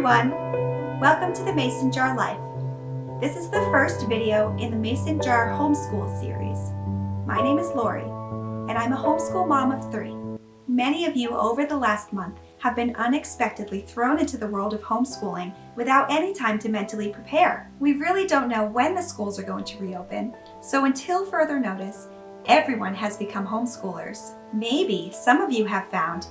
everyone! Welcome to the Mason Jar Life. This is the first video in the Mason Jar Homeschool series. My name is Lori, and I'm a homeschool mom of 3. Many of you over the last month have been unexpectedly thrown into the world of homeschooling without any time to mentally prepare. We really don't know when the schools are going to reopen, so until further notice, everyone has become homeschoolers. Maybe some of you have found,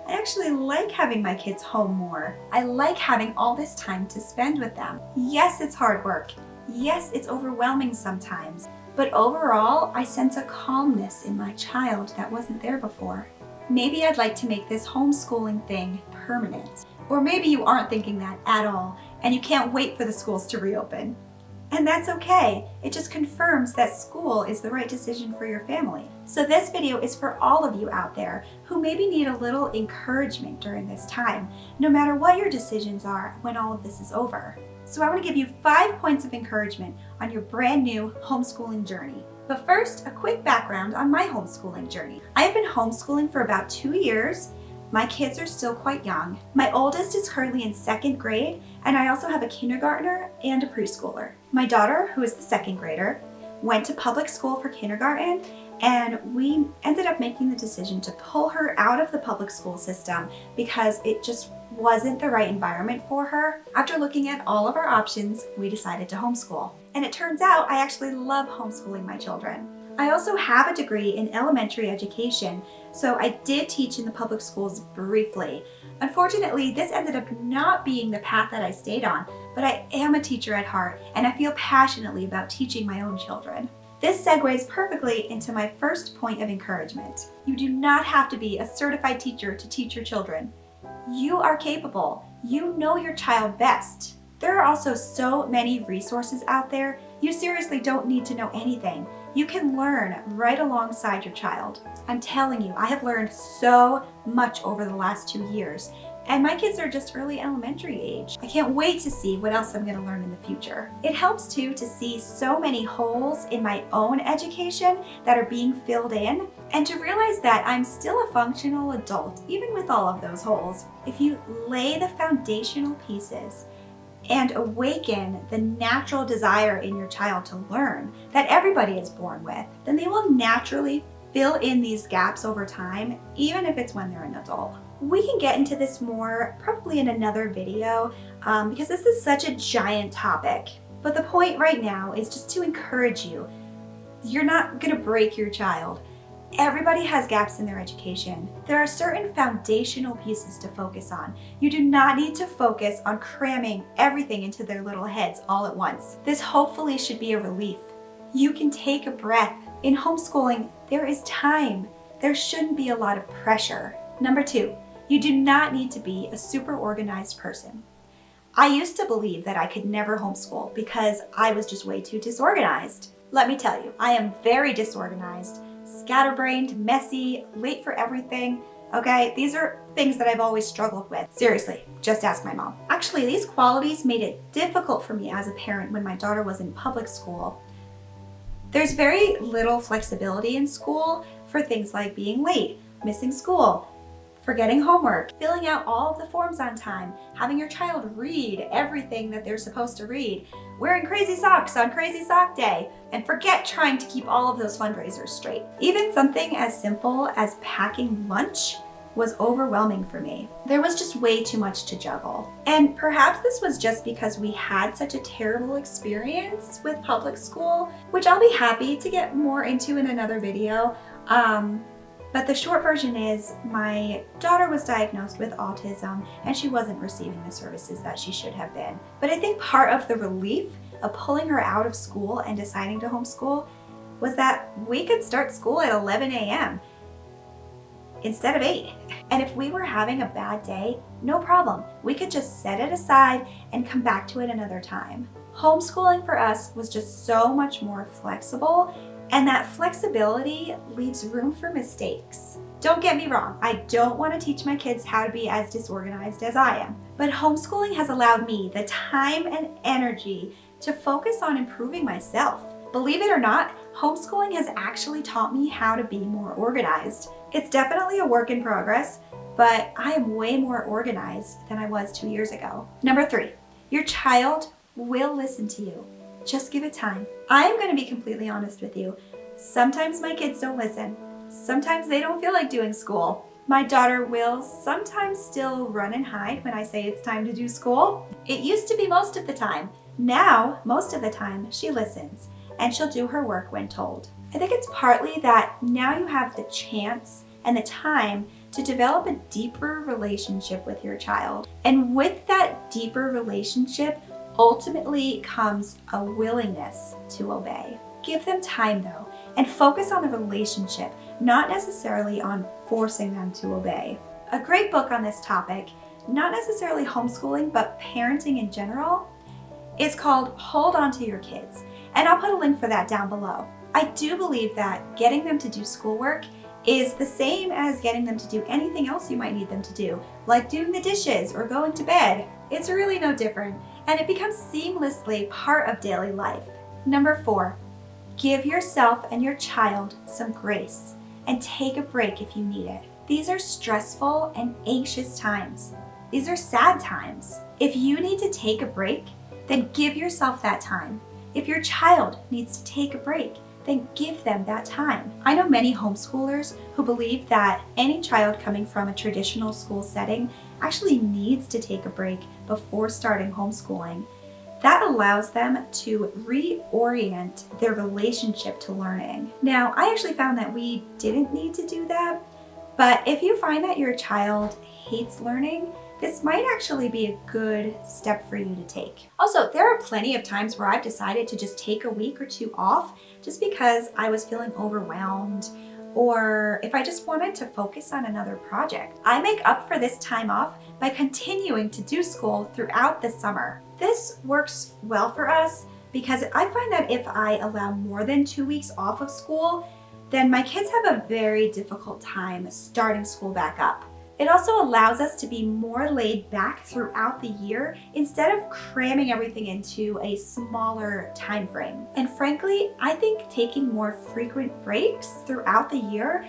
I actually like having my kids home more. I like having all this time to spend with them. Yes, it's hard work. Yes, it's overwhelming sometimes. But overall, I sense a calmness in my child that wasn't there before. Maybe I'd like to make this homeschooling thing permanent. Or maybe you aren't thinking that at all, and you can't wait for the schools to reopen. And that's okay. It just confirms that school is the right decision for your family. So this video is for all of you out there who maybe need a little encouragement during this time, no matter what your decisions are when all of this is over. So I want to give you 5 points of encouragement on your brand new homeschooling journey. But first, a quick background on my homeschooling journey. I have been homeschooling for about 2 years. My kids are still quite young. My oldest is currently in 2nd grade, and I also have a kindergartner and a preschooler. My daughter, who is the 2nd grader, went to public school for kindergarten, and we ended up making the decision to pull her out of the public school system because it just wasn't the right environment for her. After looking at all of our options, we decided to homeschool. And it turns out I actually love homeschooling my children. I also have a degree in elementary education, so I did teach in the public schools briefly. Unfortunately, this ended up not being the path that I stayed on, but I am a teacher at heart, and I feel passionately about teaching my own children. This segues perfectly into my first point of encouragement. You do not have to be a certified teacher to teach your children. You are capable. You know your child best. There are also so many resources out there, you seriously don't need to know anything. You can learn right alongside your child. I'm telling you, I have learned so much over the last 2 years, and my kids are just early elementary age. I can't wait to see what else I'm going to learn in the future. It helps too to see so many holes in my own education that are being filled in, and to realize that I'm still a functional adult, even with all of those holes. If you lay the foundational pieces and awaken the natural desire in your child to learn that everybody is born with, then they will naturally fill in these gaps over time, even if it's when they're an adult. We can get into this more probably in another video because this is such a giant topic. But the point right now is just to encourage you. You're not gonna break your child. Everybody has gaps in their education. There are certain foundational pieces to focus on. You do not need to focus on cramming everything into their little heads all at once. This hopefully should be a relief. You can take a breath. In homeschooling, there is time. There shouldn't be a lot of pressure. Number 2, you do not need to be a super organized person. I used to believe that I could never homeschool because I was just way too disorganized. Let me tell you, I am very disorganized, scatterbrained, messy, late for everything. Okay, these are things that I've always struggled with. Seriously, just ask my mom. Actually, these qualities made it difficult for me as a parent when my daughter was in public school. There's very little flexibility in school for things like being late, missing school, forgetting homework, filling out all of the forms on time, having your child read everything that they're supposed to read, wearing crazy socks on crazy sock day, and forget trying to keep all of those fundraisers straight. Even something as simple as packing lunch was overwhelming for me. There was just way too much to juggle. And perhaps this was just because we had such a terrible experience with public school, which I'll be happy to get more into in another video. But the short version is my daughter was diagnosed with autism and she wasn't receiving the services that she should have been. But I think part of the relief of pulling her out of school and deciding to homeschool was that we could start school at 11 a.m. instead of 8. And if we were having a bad day, no problem. We could just set it aside and come back to it another time. Homeschooling for us was just so much more flexible, and that flexibility leaves room for mistakes. Don't get me wrong, I don't want to teach my kids how to be as disorganized as I am, but homeschooling has allowed me the time and energy to focus on improving myself. Believe it or not, homeschooling has actually taught me how to be more organized. It's definitely a work in progress, but I am way more organized than I was 2 years ago. Number 3, your child will listen to you. Just give it time. I'm going to be completely honest with you. Sometimes my kids don't listen. Sometimes they don't feel like doing school. My daughter will sometimes still run and hide when I say it's time to do school. It used to be most of the time. Now, most of the time, she listens and she'll do her work when told. I think it's partly that now you have the chance and the time to develop a deeper relationship with your child. And with that deeper relationship, ultimately comes a willingness to obey. Give them time though, and focus on the relationship, not necessarily on forcing them to obey. A great book on this topic, not necessarily homeschooling, but parenting in general, is called Hold On to Your Kids. And I'll put a link for that down below. I do believe that getting them to do schoolwork is the same as getting them to do anything else you might need them to do, like doing the dishes or going to bed. It's really no different, and it becomes seamlessly part of daily life. Number 4, give yourself and your child some grace and take a break if you need it. These are stressful and anxious times. These are sad times. If you need to take a break, then give yourself that time. If your child needs to take a break, then give them that time. I know many homeschoolers who believe that any child coming from a traditional school setting actually needs to take a break before starting homeschooling. That allows them to reorient their relationship to learning. Now, I actually found that we didn't need to do that, but if you find that your child hates learning, this might actually be a good step for you to take. Also, there are plenty of times where I've decided to just take a week or 2 off just because I was feeling overwhelmed, or if I just wanted to focus on another project. I make up for this time off by continuing to do school throughout the summer. This works well for us because I find that if I allow more than 2 weeks off of school, then my kids have a very difficult time starting school back up. It also allows us to be more laid back throughout the year instead of cramming everything into a smaller time frame. And frankly, I think taking more frequent breaks throughout the year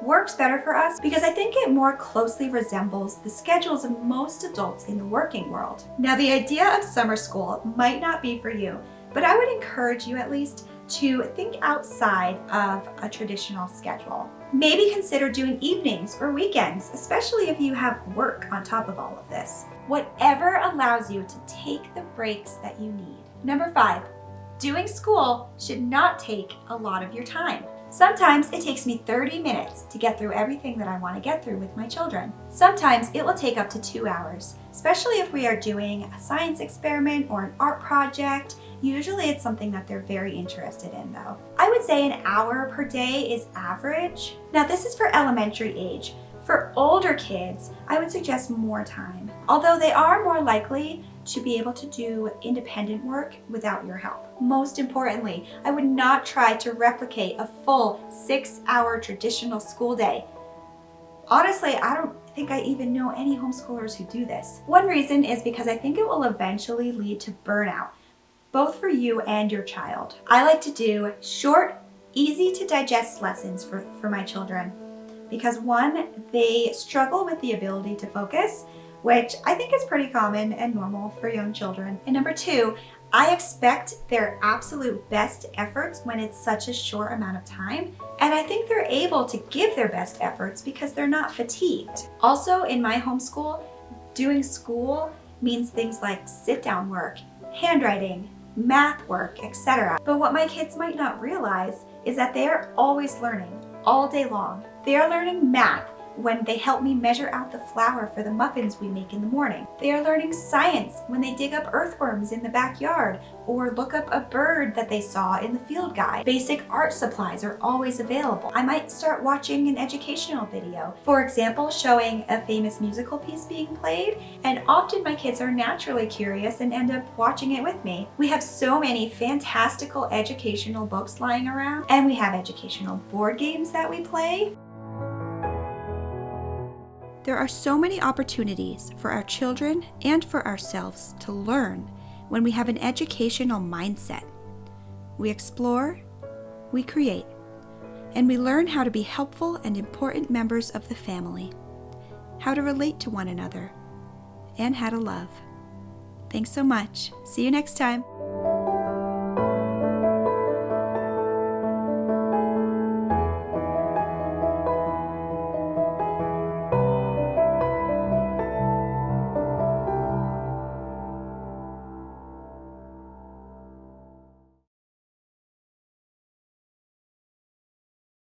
works better for us because I think it more closely resembles the schedules of most adults in the working world. Now, the idea of summer school might not be for you, but I would encourage you at least to think outside of a traditional schedule. Maybe consider doing evenings or weekends, especially if you have work on top of all of this. Whatever allows you to take the breaks that you need. Number 5, doing school should not take a lot of your time. Sometimes it takes me 30 minutes to get through everything that I want to get through with my children. Sometimes it will take up to 2 hours, especially if we are doing a science experiment or an art project. Usually it's something that they're very interested in though. I would say an hour per day is average. Now this is for elementary age. For older kids, I would suggest more time, although they are more likely to be able to do independent work without your help. Most importantly, I would not try to replicate a full 6-hour traditional school day. Honestly, I don't think I even know any homeschoolers who do this. One reason is because I think it will eventually lead to burnout, both for you and your child. I like to do short, easy to digest lessons for my children because 1, they struggle with the ability to focus, which I think is pretty common and normal for young children. And number 2, I expect their absolute best efforts when it's such a short amount of time. And I think they're able to give their best efforts because they're not fatigued. Also, in my homeschool, doing school means things like sit-down work, handwriting, math work, etc. But what my kids might not realize is that they are always learning all day long. They are learning math when they help me measure out the flour for the muffins we make in the morning. They are learning science when they dig up earthworms in the backyard or look up a bird that they saw in the field guide. Basic art supplies are always available. I might start watching an educational video, for example, showing a famous musical piece being played, and often my kids are naturally curious and end up watching it with me. We have so many fantastical educational books lying around, and we have educational board games that we play. There are so many opportunities for our children and for ourselves to learn when we have an educational mindset. We explore, we create, and we learn how to be helpful and important members of the family. how to relate to one another, and how to love. Thanks so much. See you next time.